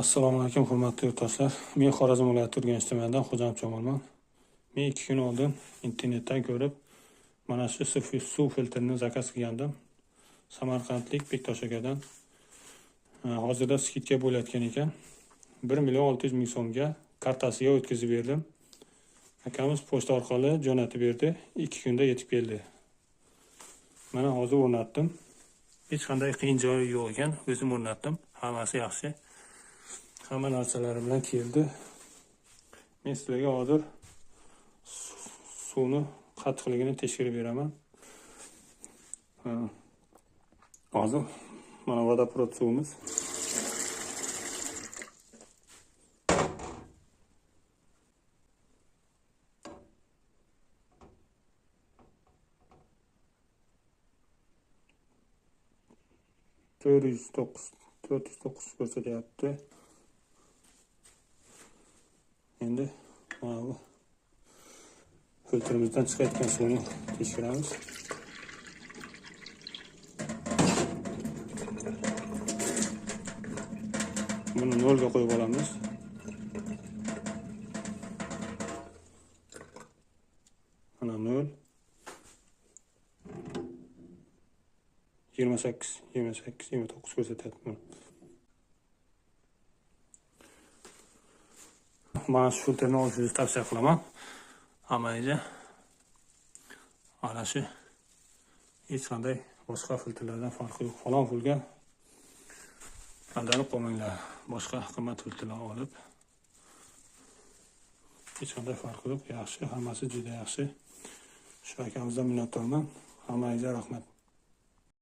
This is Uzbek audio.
Assalomu alaykum hurmatli yurtdoshlar. Men Xorazm viloyati Urganch tumanidan Xo'jam Chomolman. Men 2 kun oldin internetdan ko'rib, mana shu suv filtrini zakaz qilgandim. Samarqandlik Bektosh akadan. Hozirda skidga bo'layotgan ekan. 1.600.000 so'mga kartasiga o'tkazib berdim. Akamiz pochta orqali jo'natib berdi. 2 kunda yetib keldi. Mana hozir o'rnatdim. Hech qanday qiyin joyi yo'q ekan. O'zim o'rnatdim. Hammasi yaxshi. Hamma narsalari bilan keldi. Men sizlarga hozir suvni qattiqligini tekshirib beraman. Hozir mana vodoprovod suvimiz. $409 ko'rsatyapti. Endi mana bu filtrimizdan chiqayotgan suvni tekshiramiz. Buni 0 ga qo'yib olamiz. Mana 0. 29 ko'rsatyapti. Mana shu filtrni olishingizni tavsiya qilaman. Hammangizga mana shu hech qanday boshqa filtrlardan farqi yo'q. Falon pulga aldanib qolmanglar. Boshqa qimmat filtrlar olib hech qanday farqi yo'q. Yaxshi, hammasi juda yaxshi. Shu akamizdan minnatdorman. Hammangizga rahmat.